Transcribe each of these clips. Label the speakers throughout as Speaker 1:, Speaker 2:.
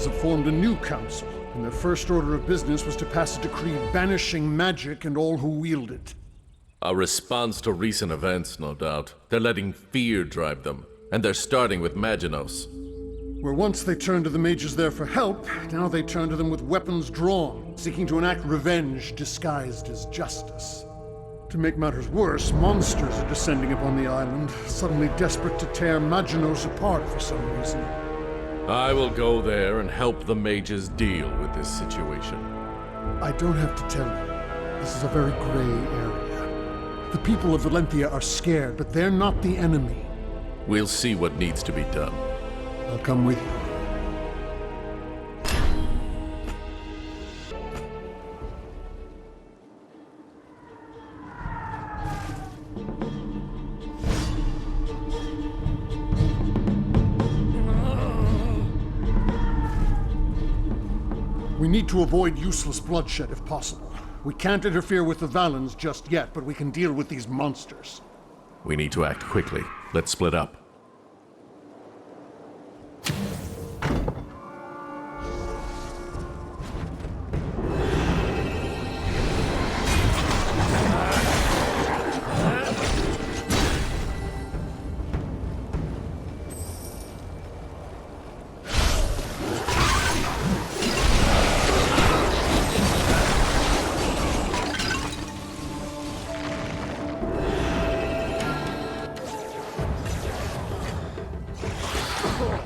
Speaker 1: Valens have formed a new council, and their first order of business was to pass a decree banishing magic and all who wield it.
Speaker 2: A response to recent events, no doubt. They're letting fear drive them, and they're starting with Maginos.
Speaker 1: Where once they turned to the mages there for help, now they turn to them with weapons drawn, seeking to enact revenge disguised as justice. To make matters worse, monsters are descending upon the island, suddenly desperate to tear Maginos apart for some reason.
Speaker 2: I will go there and help the mages deal with this situation.
Speaker 1: I don't have to tell you, this is a very gray area. The people of Valentia are scared, but they're not the enemy.
Speaker 2: We'll see what needs to be done.
Speaker 1: I'll come with you. We need to avoid useless bloodshed if possible. We can't interfere with the Valens just yet, but we can deal with these monsters.
Speaker 2: We need to act quickly. Let's split up.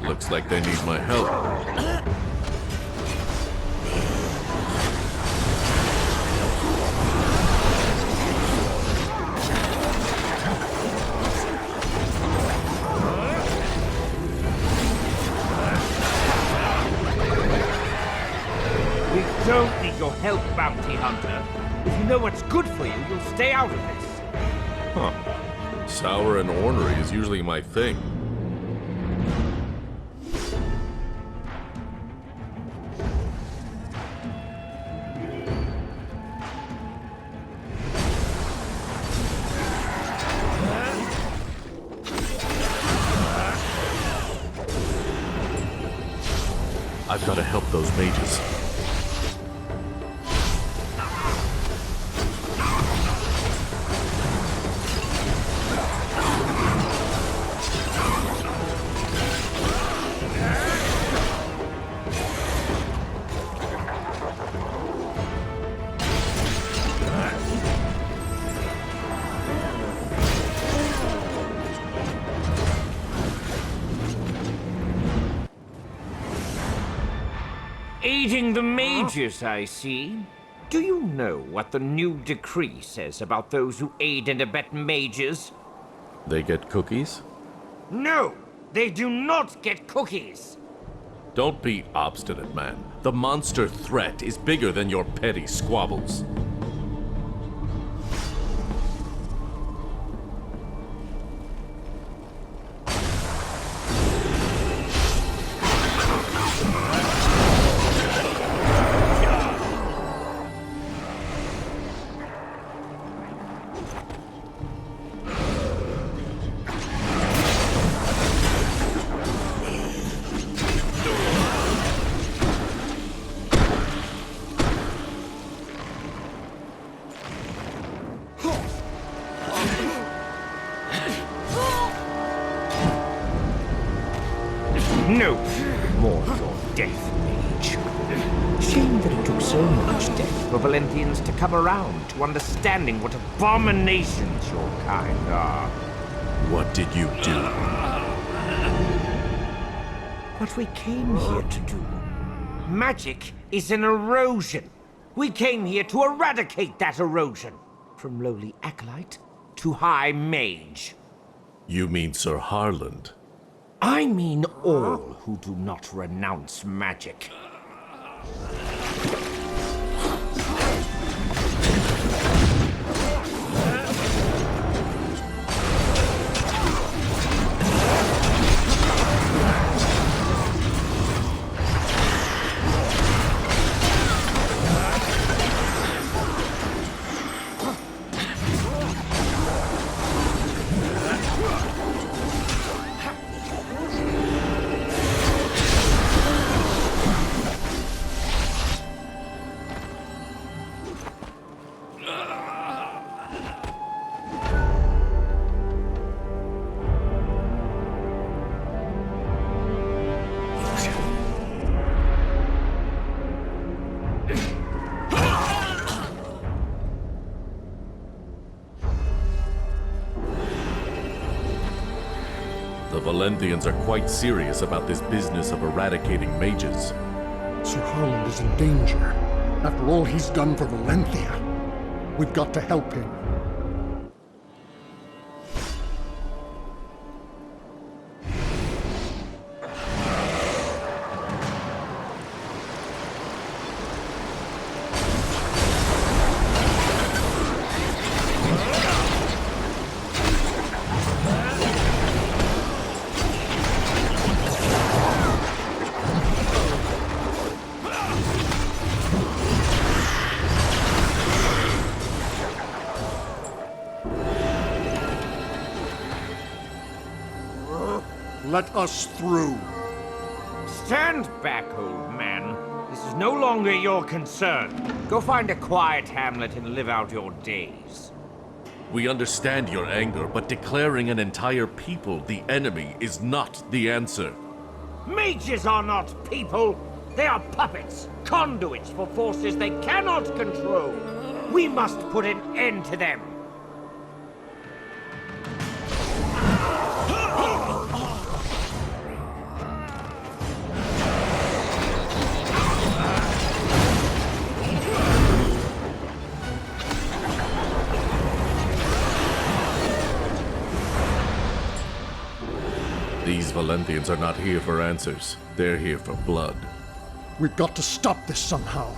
Speaker 2: Looks like they need my help.
Speaker 3: We don't need your help, Bounty Hunter. If you know what's good for you, you'll stay out of this.
Speaker 2: Huh. Sour and ornery is usually my thing. I've got to help those mages.
Speaker 3: Aiding the mages, I see. Do you know what the new decree says about those who aid and abet mages?
Speaker 2: They get cookies?
Speaker 3: No, they do not get cookies.
Speaker 2: Don't be obstinate, man. The monster threat is bigger than your petty squabbles.
Speaker 3: No more your death, mage. Shame that it took so much death for Valentians to come around to understanding what abominations your kind are.
Speaker 2: What did you do?
Speaker 3: What we came here to do. Magic is an erosion. We came here to eradicate that erosion. From lowly acolyte to high mage.
Speaker 2: You mean Sir Harland?
Speaker 3: I mean all who do not renounce magic.
Speaker 2: Valenthians are quite serious about this business of eradicating mages.
Speaker 1: Sir Harland is in danger. After all he's done for Valenthia, we've got to help him. Let us through.
Speaker 3: Stand back, old man. This is no longer your concern. Go find a quiet hamlet and live out your days.
Speaker 2: We understand your anger, but declaring an entire people the enemy is not the answer.
Speaker 3: Mages are not people. They are puppets, conduits for forces they cannot control. We must put an end to them.
Speaker 2: These Valenthians are not here for answers. They're here for blood.
Speaker 1: We've got to stop this somehow.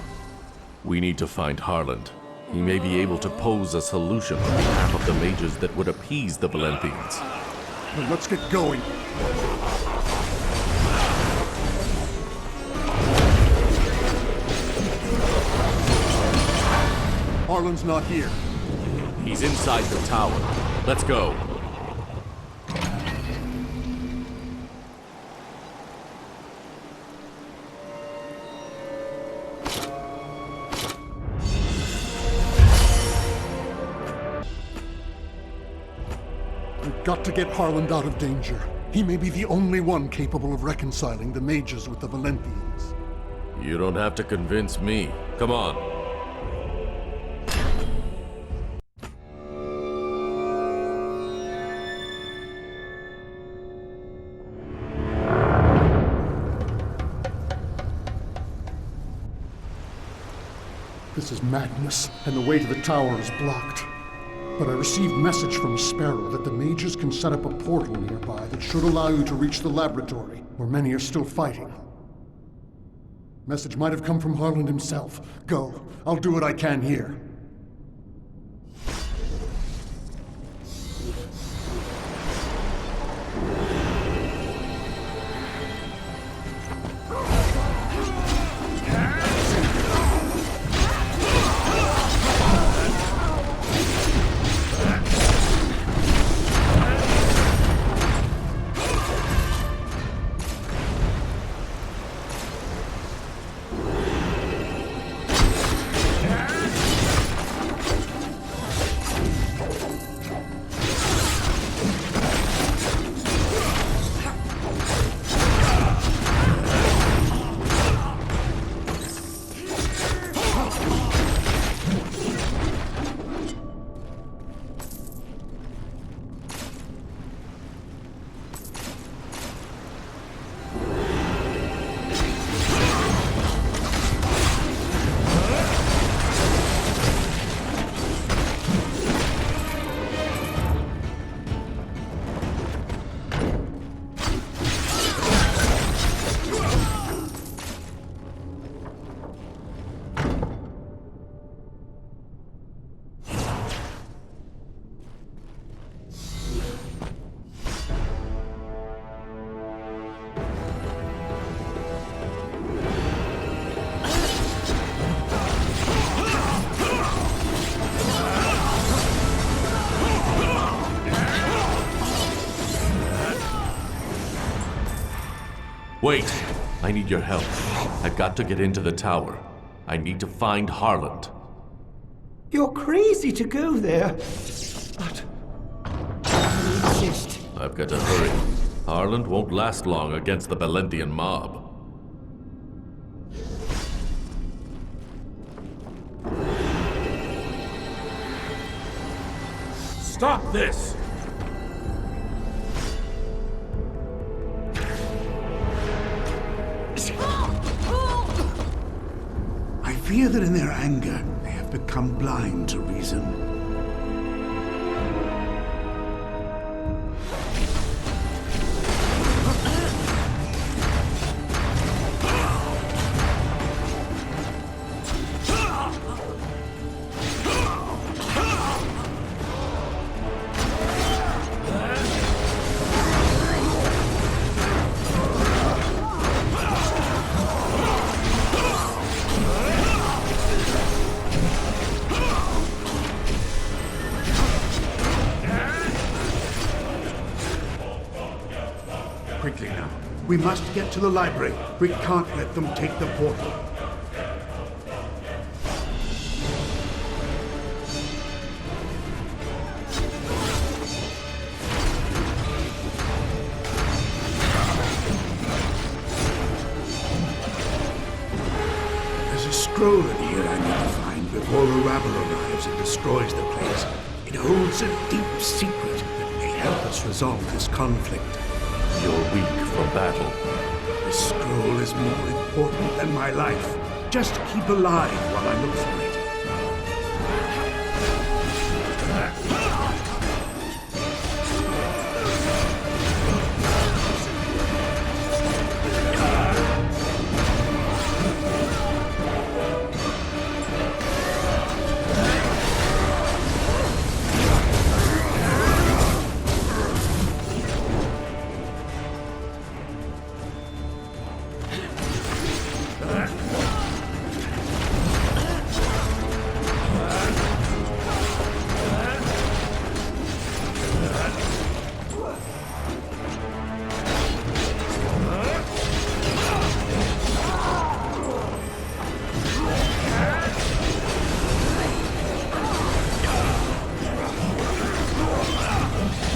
Speaker 2: We need to find Harland. He may be able to pose a solution on behalf of the mages that would appease the Valenthians.
Speaker 1: Then let's get going. Harland's not here.
Speaker 2: He's inside the tower. Let's go.
Speaker 1: We've got to get Harland out of danger. He may be the only one capable of reconciling the mages with the Valenthians.
Speaker 2: You don't have to convince me. Come on.
Speaker 1: This is madness, and the way to the tower is blocked. But I received message from Sparrow that the mages can set up a portal nearby that should allow you to reach the laboratory, where many are still fighting. Message might have come from Harland himself. Go. I'll do what I can here.
Speaker 2: Wait! I need your help. I've got to get into the tower. I need to find Harland.
Speaker 4: You're crazy to go there. But I insist.
Speaker 2: I've got to hurry. Harland won't last long against the Valenthian mob.
Speaker 5: Stop this! fear that in their anger, they have become blind to reason. Quickly now. We must get to the library. We can't let them take the portal. There's a scroll in here I need to find before the rabble arrives and destroys the place. It holds a deep secret that may help us resolve this conflict.
Speaker 2: You're weak from battle.
Speaker 5: This scroll is more important than my life. Just keep alive while I look for it.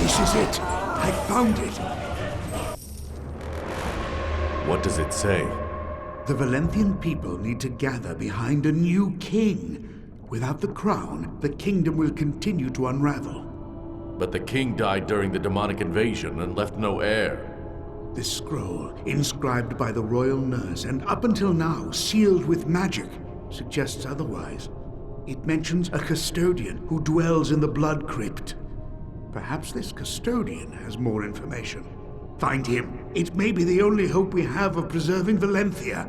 Speaker 5: This is it. I found it.
Speaker 2: What does it say?
Speaker 5: The Valenthian people need to gather behind a new king. Without the crown, the kingdom will continue to unravel.
Speaker 2: But the king died during the demonic invasion and left no heir.
Speaker 5: This scroll, inscribed by the royal nurse and up until now sealed with magic, suggests otherwise. It mentions a custodian who dwells in the blood crypt. Perhaps this custodian has more information. Find him. It may be the only hope we have of preserving Valenthia.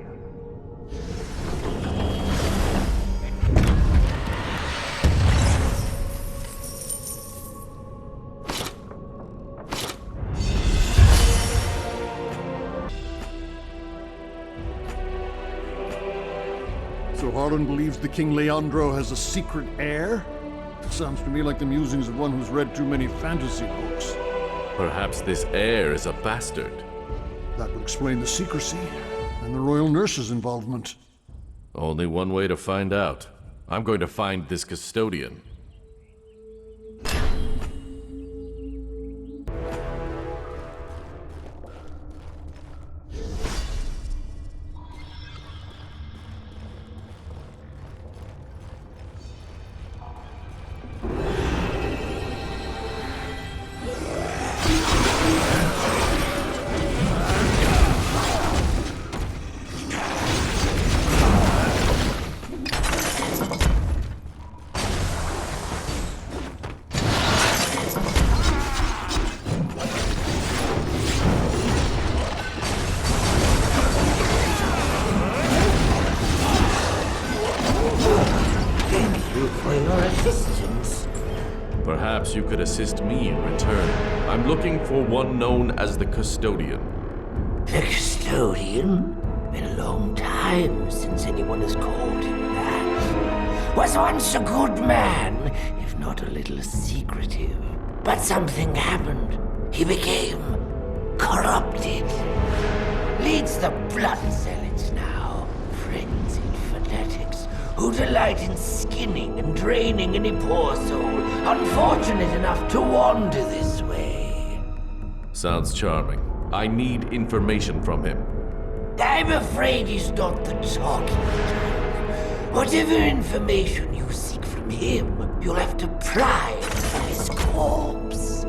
Speaker 1: So Harlan believes the King Leandro has a secret heir? Sounds to me like the musings of one who's read too many fantasy books.
Speaker 2: Perhaps this heir is a bastard.
Speaker 1: That would explain the secrecy and the royal nurse's involvement.
Speaker 2: Only one way to find out. I'm going to find this custodian.
Speaker 3: For your assistance.
Speaker 2: Perhaps you could assist me in return. I'm looking for one known as the custodian.
Speaker 3: The custodian? Been a long time since anyone has called him that. Was once a good man, if not a little secretive. But something happened. He became corrupted. Leads the blood zealots now, frenzied fanatics who delight in skinning and draining any poor soul unfortunate enough to wander this way.
Speaker 2: Sounds charming. I need information from him.
Speaker 3: I'm afraid he's not the talking type. Whatever information you seek from him, you'll have to pry from his corpse.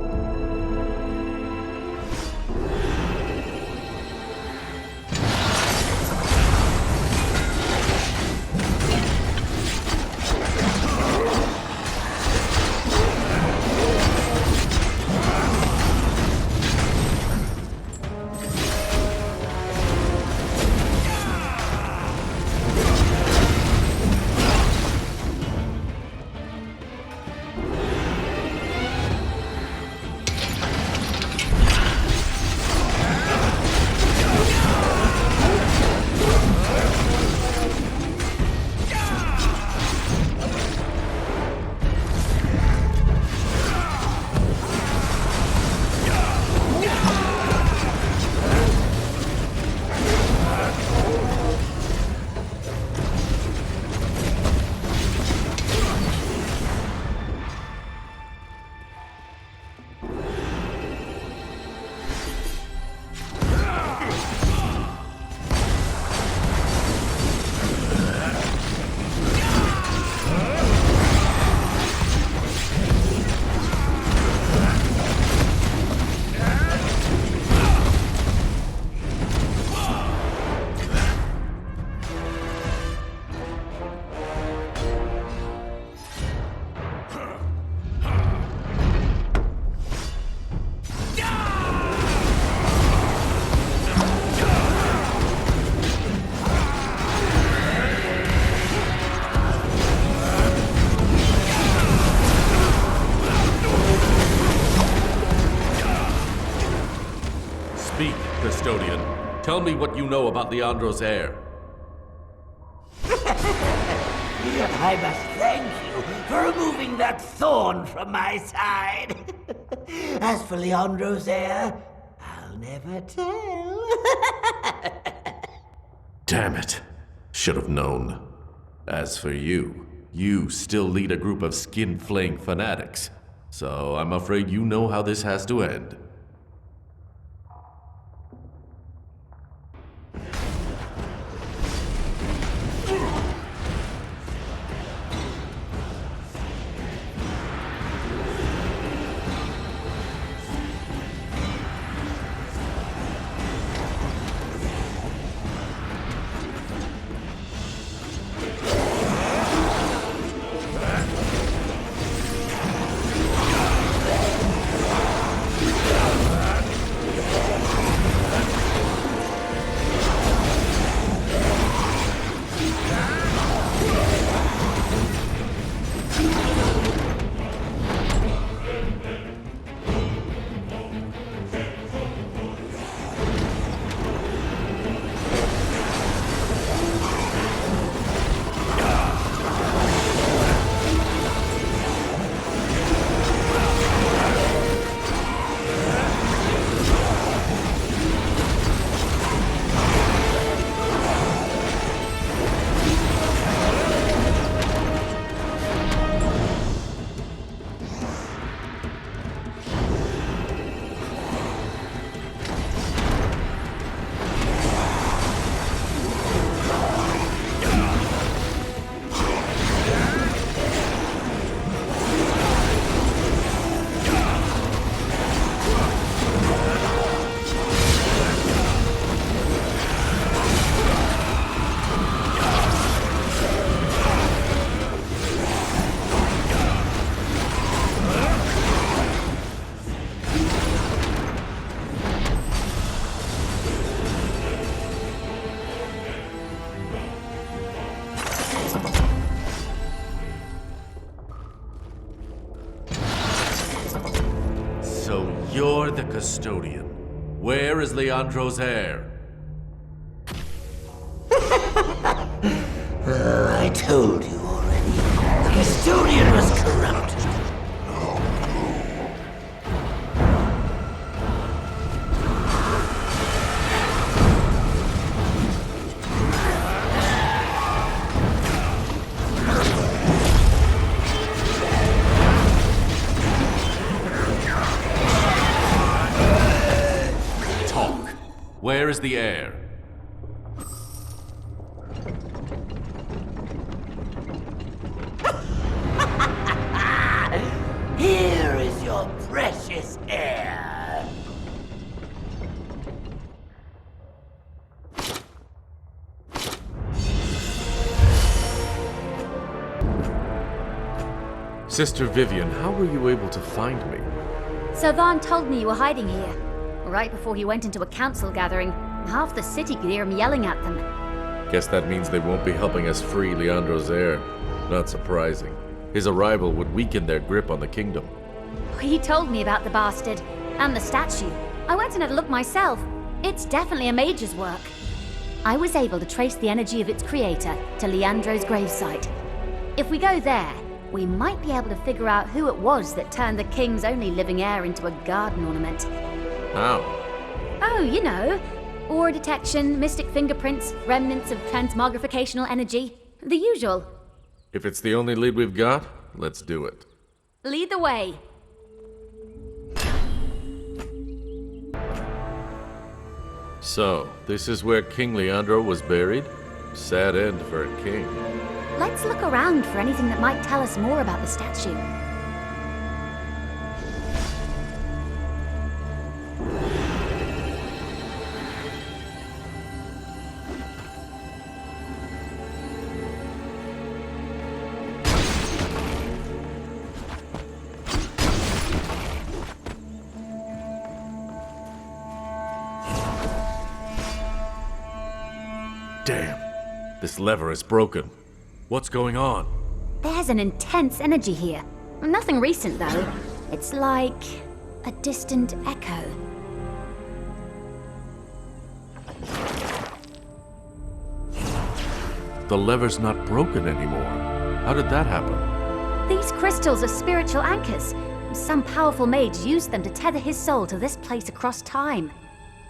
Speaker 2: Tell me what you know about Leandro's heir.
Speaker 6: I must thank you for removing that thorn from my side. As for Leandro's heir, I'll never tell.
Speaker 2: Damn it. Should have known. As for you, you still lead a group of skin-flaying fanatics. So I'm afraid you know how this has to end. So you're the custodian. Where is Leandro's heir?
Speaker 6: I told you already. The custodian was corrupted.
Speaker 2: Talk. Where is the heir?
Speaker 6: Here is your precious heir.
Speaker 2: Sister Vivian, how were you able to find me?
Speaker 7: Savan told me you were hiding here. Right before he went into a council gathering, half the city could hear him yelling at them.
Speaker 2: Guess that means they won't be helping us free Leandro's heir. Not surprising. His arrival would weaken their grip on the kingdom.
Speaker 7: He told me about the bastard and the statue. I went and had a look myself. It's definitely a mage's work. I was able to trace the energy of its creator to Leandro's gravesite. If we go there, we might be able to figure out who it was that turned the king's only living heir into a garden ornament.
Speaker 2: How?
Speaker 7: Oh, you know. Aura detection, mystic fingerprints, remnants of transmogrificational energy. The usual.
Speaker 2: If it's the only lead we've got, let's do it.
Speaker 7: Lead the way.
Speaker 2: So, this is where King Leandro was buried? Sad end for a king.
Speaker 7: Let's look around for anything that might tell us more about the statue.
Speaker 2: Damn. This lever is broken. What's going on?
Speaker 7: There's an intense energy here. Nothing recent, though. It's like a distant echo.
Speaker 2: the lever's not broken anymore. How did that happen?
Speaker 7: These crystals are spiritual anchors. Some powerful mage used them to tether his soul to this place across time.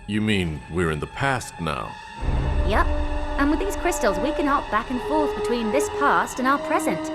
Speaker 2: You mean we're in the past now?
Speaker 7: Yup. And with these crystals, we can hop back and forth between this past and our present.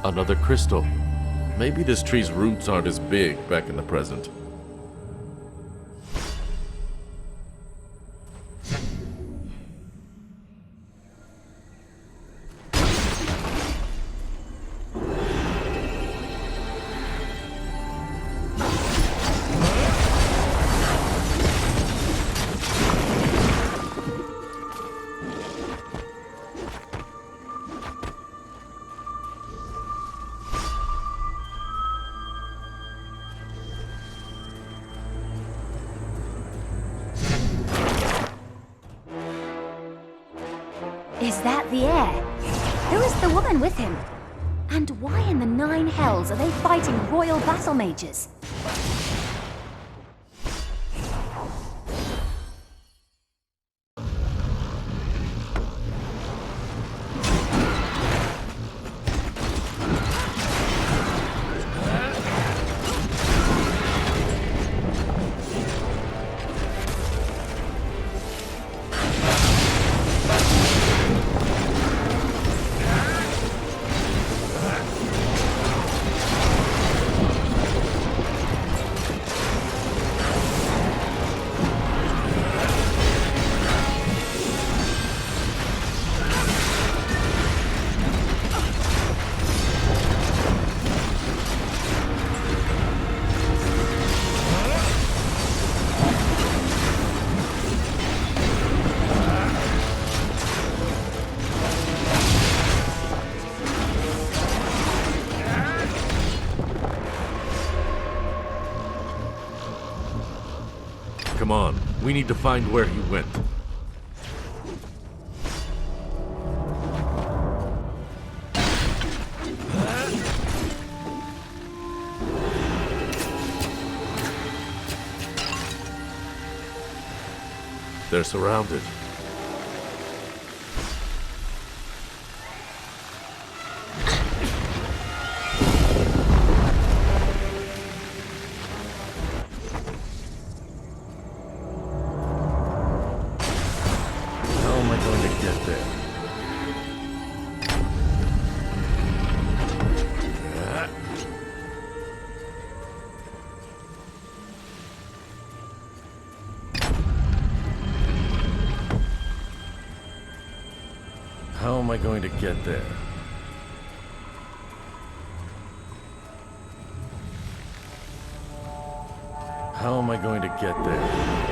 Speaker 2: Another crystal. Maybe this tree's roots aren't as big back in the present.
Speaker 7: Is that the heir? Who is the woman with him? And why in the nine hells are they fighting royal battle mages?
Speaker 2: Come on, we need to find where he went. They're surrounded. How am I going to get there? How am I going to get there? How am I going to get there?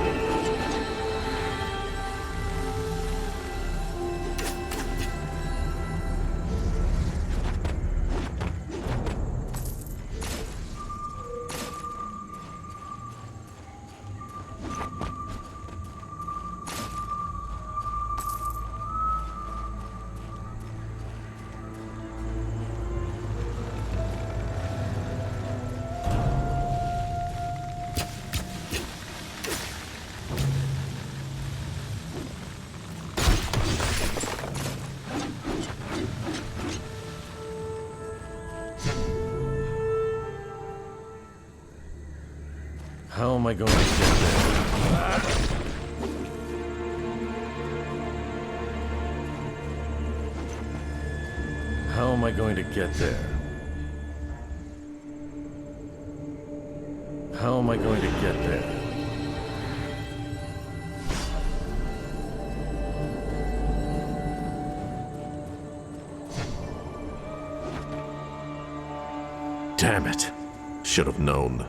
Speaker 2: How am I going to get there? How am I going to get there? How am I going to get there? Damn it. Should have known.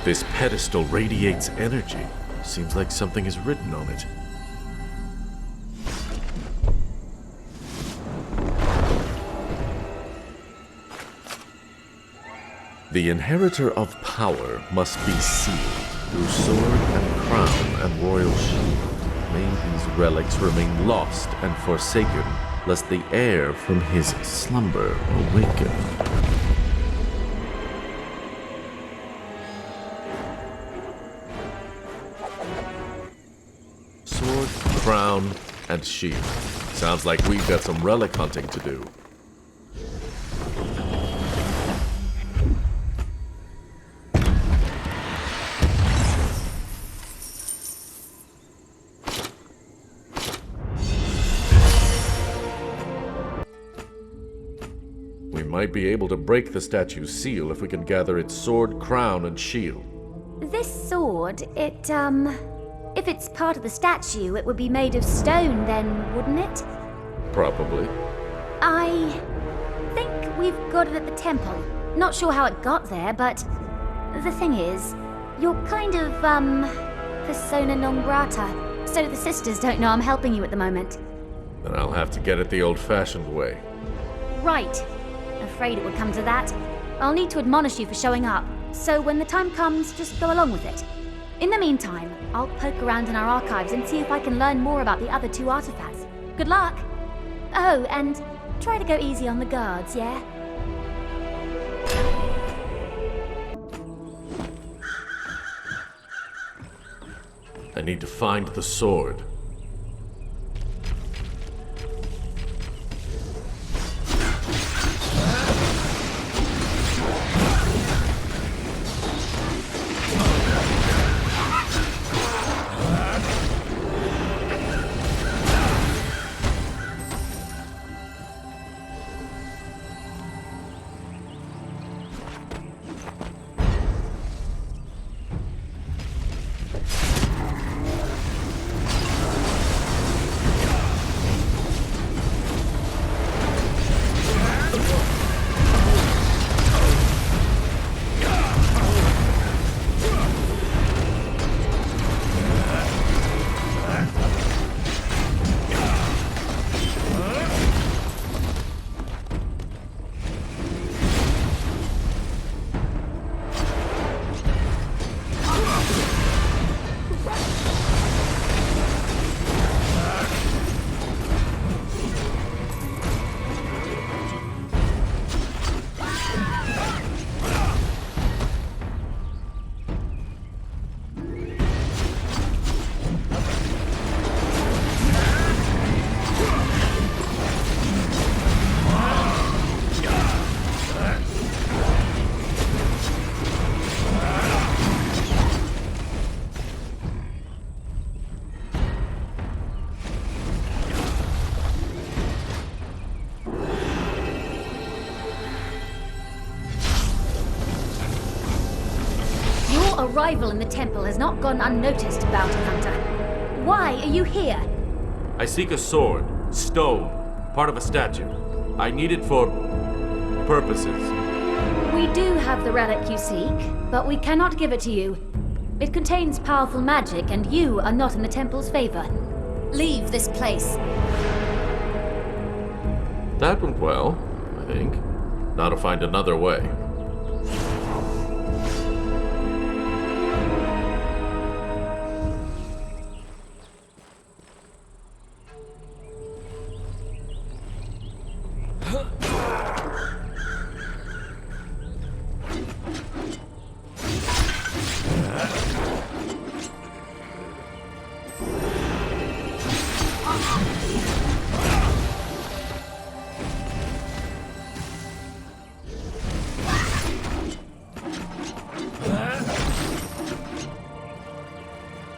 Speaker 2: This pedestal radiates energy. Seems like something is written on it. The inheritor of power must be sealed through sword and crown and royal shield. May these relics remain lost and forsaken, lest the heir from his slumber awaken. Sword, crown, and shield. Sounds like we've got some relic hunting to do. We might be able to break the statue's seal if we can gather its sword, crown, and shield.
Speaker 7: This sword, if it's part of the statue, it would be made of stone then, wouldn't it?
Speaker 2: Probably.
Speaker 7: I think we've got it at the temple. Not sure how it got there, but the thing is, you're kind of, persona non grata, so the sisters don't know I'm helping you at the moment.
Speaker 2: Then I'll have to get it the old-fashioned way.
Speaker 7: Right. Afraid it would come to that. I'll need to admonish you for showing up, so when the time comes, just go along with it. In the meantime, I'll poke around in our archives and see if I can learn more about the other two artifacts. Good luck! Oh, and try to go easy on the guards, yeah?
Speaker 2: I need to find the sword.
Speaker 7: Your arrival in the temple has not gone unnoticed, Bounty Hunter. Why are you here?
Speaker 2: I seek a sword, stone, part of a statue. I need it for purposes.
Speaker 7: We do have the relic you seek, but we cannot give it to you. It contains powerful magic, and you are not in the temple's favor. Leave this place.
Speaker 2: That went well, I think. Now to find another way.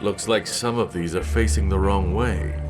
Speaker 2: Looks like some of these are facing the wrong way.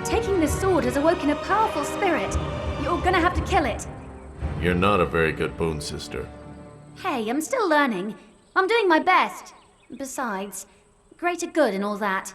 Speaker 7: Taking this sword has awoken a powerful spirit. You're gonna have to kill it.
Speaker 2: You're not a very good boon sister.
Speaker 7: Hey, I'm still learning. I'm doing my best. Besides, greater good and all that.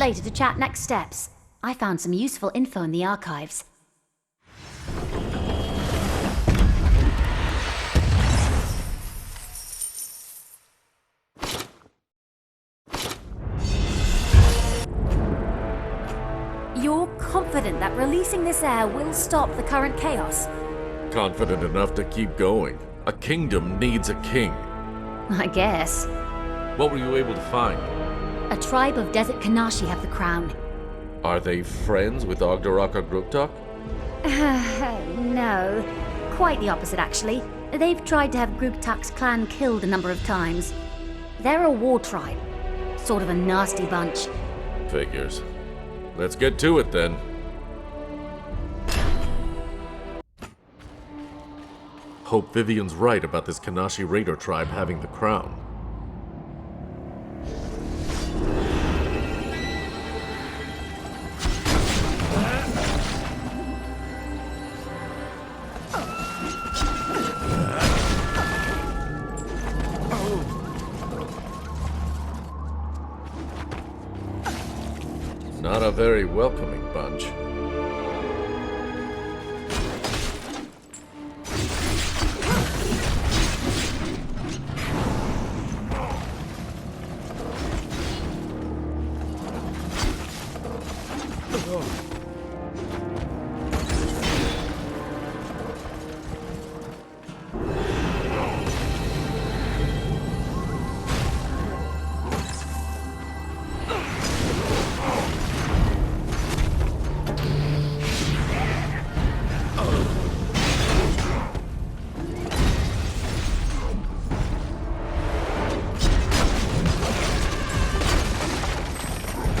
Speaker 7: later to chat next steps. I found some useful info in the archives. You're confident that releasing this air will stop the current chaos?
Speaker 2: Confident enough to keep going. A kingdom needs a king.
Speaker 7: I guess.
Speaker 2: What were you able to find?
Speaker 7: A tribe of desert Kanashi have the crown.
Speaker 2: Are they friends with Ogdoraka Gruktok?
Speaker 7: No. Quite the opposite, actually. They've tried to have Gruktak's clan killed a number of times. They're a war tribe. Sort of a nasty bunch.
Speaker 2: Figures. Let's get to it then. Hope Vivian's right about this Kanashi Raider tribe having the crown. Not a very welcoming bunch.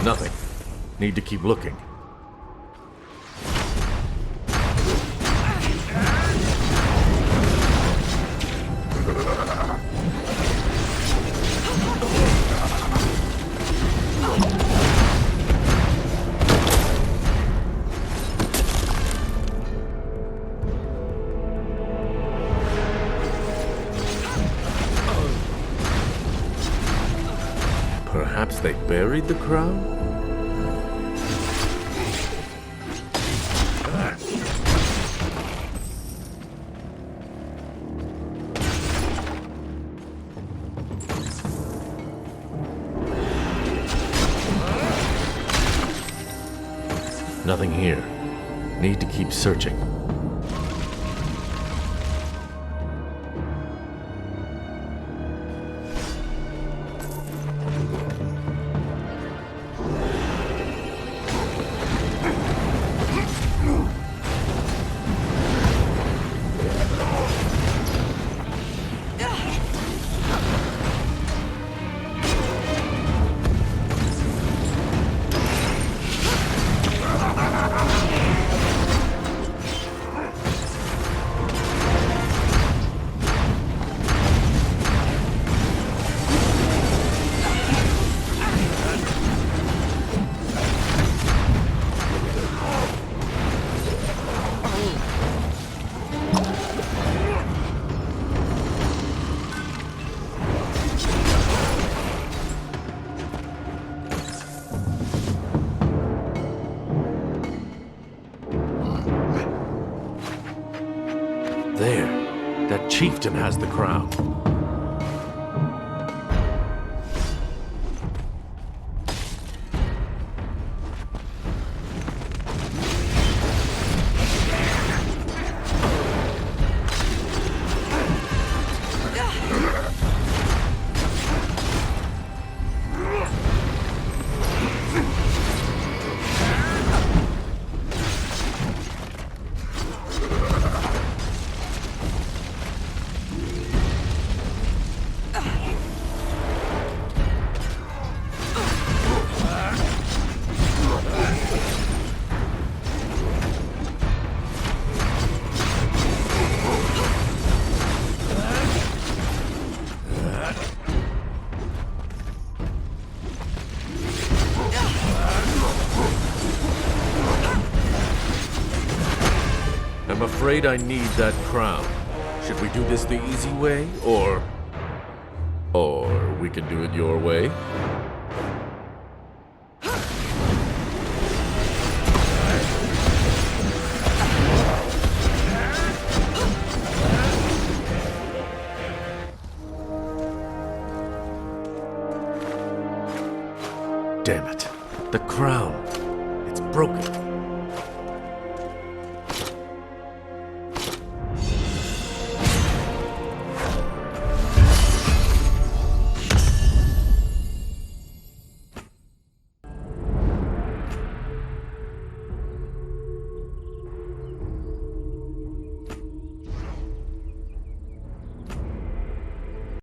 Speaker 2: Nothing. Need to keep looking. Perhaps they buried the crown? Nothing here. Need to keep searching. There. That chieftain has the crown. I'm afraid I need that crown. Should we do this the easy way, or we can do it your way? Damn it. The crown. It's broken.